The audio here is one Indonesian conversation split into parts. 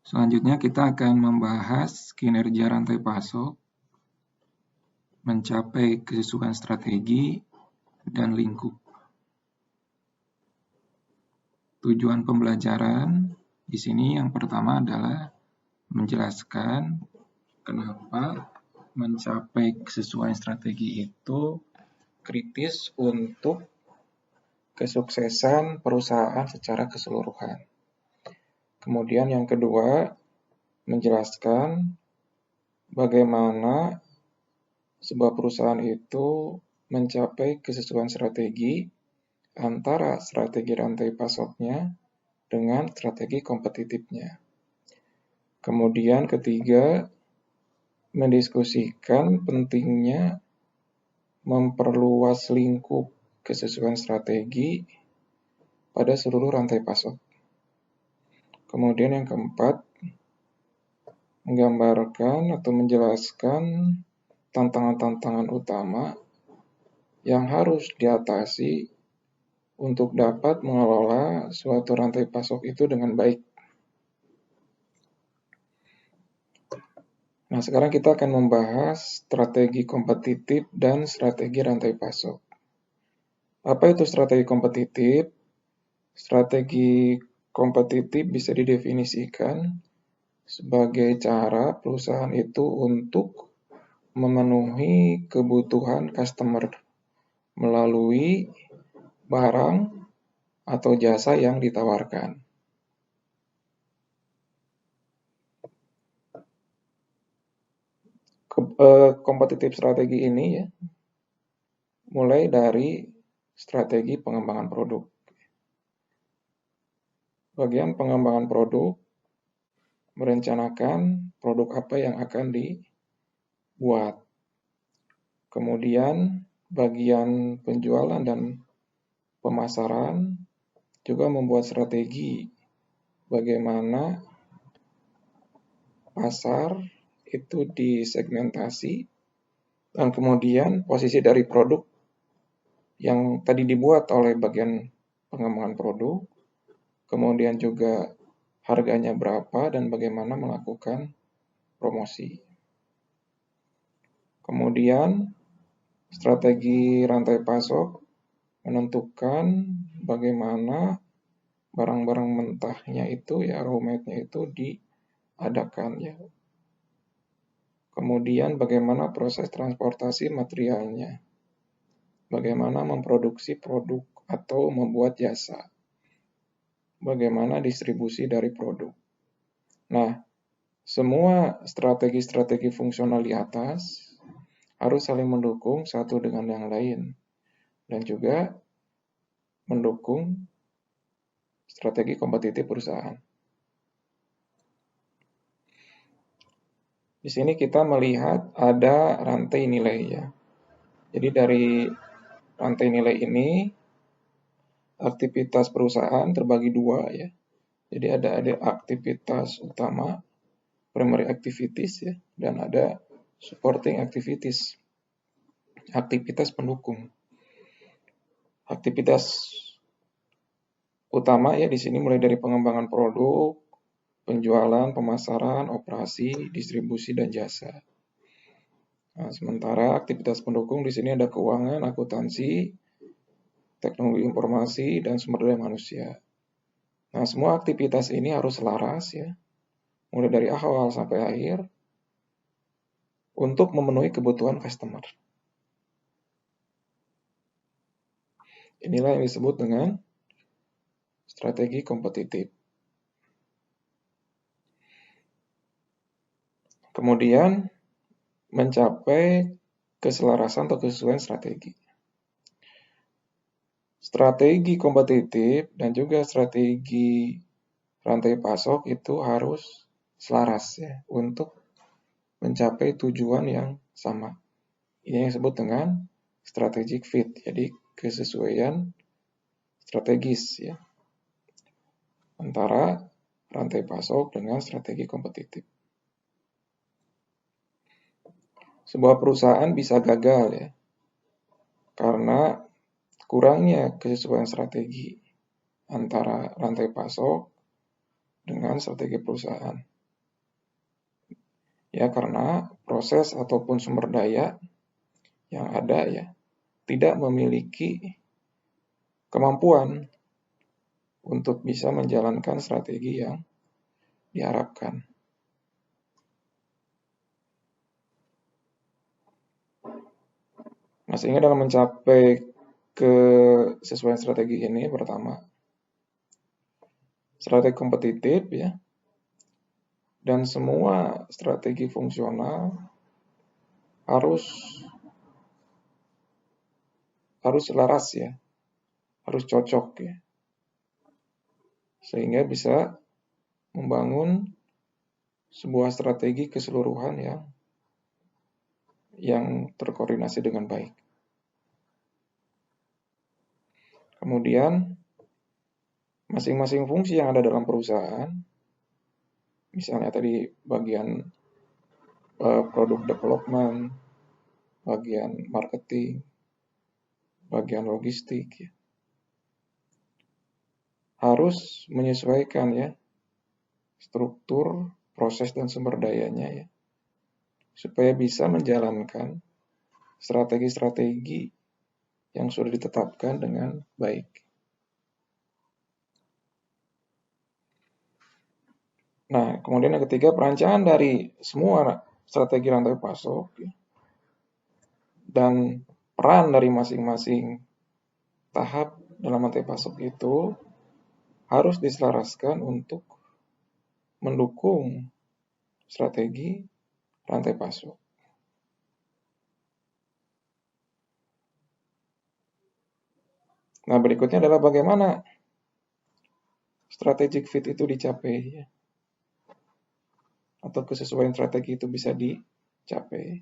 Selanjutnya kita akan membahas kinerja rantai pasok, mencapai kesesuaian strategi, dan lingkup. Tujuan pembelajaran di sini yang pertama adalah menjelaskan kenapa mencapai kesesuaian strategi itu kritis untuk kesuksesan perusahaan secara keseluruhan. Kemudian yang kedua, menjelaskan bagaimana sebuah perusahaan itu mencapai kesesuaian strategi antara strategi rantai pasoknya dengan strategi kompetitifnya. Kemudian ketiga, mendiskusikan pentingnya memperluas lingkup kesesuaian strategi pada seluruh rantai pasok. Kemudian yang keempat, menggambarkan atau menjelaskan tantangan-tantangan utama yang harus diatasi untuk dapat mengelola suatu rantai pasok itu dengan baik. Nah, sekarang kita akan membahas strategi kompetitif dan strategi rantai pasok. Apa itu strategi kompetitif? Strategi kompetitif bisa didefinisikan sebagai cara perusahaan itu untuk memenuhi kebutuhan customer melalui barang atau jasa yang ditawarkan. Kompetitif strategi ini ya, mulai dari strategi pengembangan produk. Bagian pengembangan produk merencanakan produk apa yang akan dibuat. Kemudian bagian penjualan dan pemasaran juga membuat strategi bagaimana pasar itu disegmentasi dan kemudian posisi dari produk yang tadi dibuat oleh bagian pengembangan produk, kemudian juga harganya berapa dan bagaimana melakukan promosi. Kemudian strategi rantai pasok menentukan bagaimana barang-barang mentahnya itu ya raw material-nya itu diadakan ya. Kemudian bagaimana proses transportasi materialnya. Bagaimana memproduksi produk atau membuat jasa. Bagaimana distribusi dari produk. Nah, semua strategi-strategi fungsional di atas harus saling mendukung satu dengan yang lain dan juga mendukung strategi kompetitif perusahaan. Di sini kita melihat ada rantai nilai ya. Jadi dari rantai nilai ini aktivitas perusahaan terbagi dua ya. Jadi ada aktivitas utama, primary activities ya, dan ada supporting activities, aktivitas pendukung. Aktivitas utama ya di sini mulai dari pengembangan produk, penjualan, pemasaran, operasi, distribusi dan jasa. Nah, sementara aktivitas pendukung di sini ada keuangan, akuntansi, teknologi informasi dan sumber daya manusia. Nah, semua aktivitas ini harus selaras ya, mulai dari awal sampai akhir untuk memenuhi kebutuhan customer. Inilah yang disebut dengan strategi kompetitif. Kemudian mencapai keselarasan atau kesesuaian strategi. Strategi kompetitif dan juga strategi rantai pasok itu harus selaras ya untuk mencapai tujuan yang sama. Ini yang disebut dengan strategic fit, jadi kesesuaian strategis ya antara rantai pasok dengan strategi kompetitif. Sebuah perusahaan bisa gagal ya karena kurangnya kesesuaian strategi antara rantai pasok dengan strategi perusahaan. Ya, karena proses ataupun sumber daya yang ada ya tidak memiliki kemampuan untuk bisa menjalankan strategi yang diharapkan. Nah, sehingga dalam mencapai kesesuaian strategi ini, pertama, strategi kompetitif ya, dan semua strategi fungsional harus selaras ya, harus cocok ya, sehingga bisa membangun sebuah strategi keseluruhan yang terkoordinasi dengan baik. Kemudian masing-masing fungsi yang ada dalam perusahaan, misalnya tadi bagian produk development, bagian marketing, bagian logistik ya, harus menyesuaikan ya struktur, proses dan sumber dayanya ya, supaya bisa menjalankan strategi-strategi yang sudah ditetapkan dengan baik. Nah, kemudian yang ketiga, perancangan dari semua strategi rantai pasok ya, dan peran dari masing-masing tahap dalam rantai pasok itu harus diselaraskan untuk mendukung strategi rantai pasok. Nah, berikutnya adalah bagaimana strategic fit itu dicapai ya, atau kesesuaian strategi itu bisa dicapai.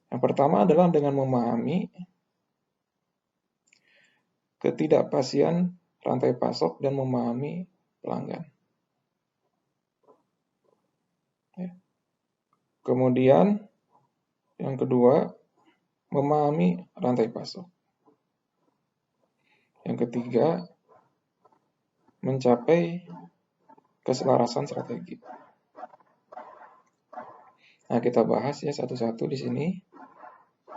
Yang pertama adalah dengan memahami ketidakpastian rantai pasok dan memahami pelanggan. Ya. Kemudian yang kedua, memahami rantai pasok. Yang ketiga, mencapai keselarasan strategi. Nah, kita bahas ya satu-satu di sini.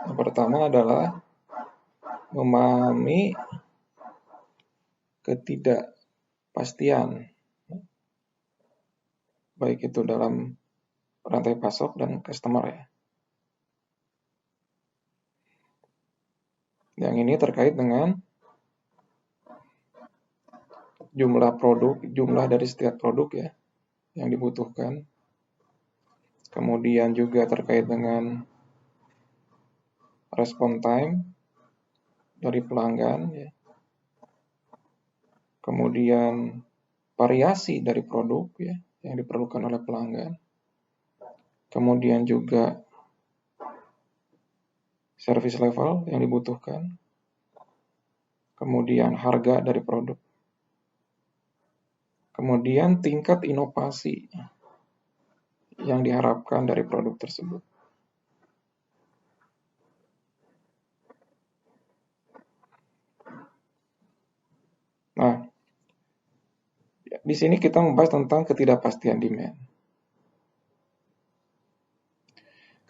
Yang pertama adalah memahami ketidakpastian, baik itu dalam rantai pasok dan customer ya. Yang ini terkait dengan jumlah dari setiap produk ya yang dibutuhkan. Kemudian juga terkait dengan respon time dari pelanggan ya. Kemudian variasi dari produk ya yang diperlukan oleh pelanggan. Kemudian juga service level yang dibutuhkan. Kemudian harga dari produk. Kemudian tingkat inovasi yang diharapkan dari produk tersebut. Nah, di sini kita membahas tentang ketidakpastian demand.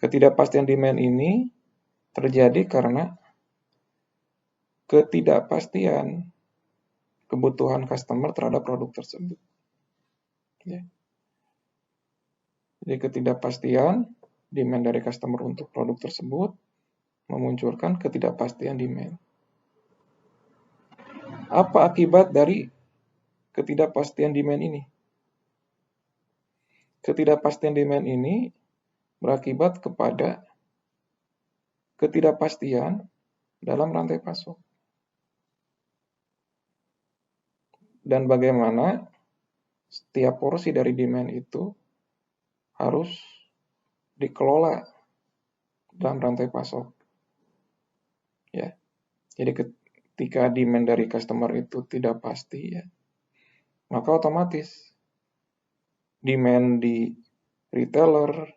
Ketidakpastian demand ini terjadi karena ketidakpastian kebutuhan customer terhadap produk tersebut. Ya. Jadi ketidakpastian demand dari customer untuk produk tersebut memunculkan ketidakpastian demand. Apa akibat dari ketidakpastian demand ini? Ketidakpastian demand ini berakibat kepada ketidakpastian dalam rantai pasok. Dan bagaimana setiap porsi dari demand itu harus dikelola dalam rantai pasok. Ya. Jadi ketika demand dari customer itu tidak pasti ya, maka otomatis demand di retailer,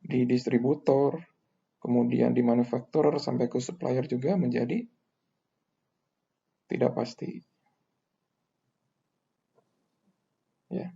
di distributor, kemudian di manufacturer sampai ke supplier juga menjadi tidak pasti. Ya.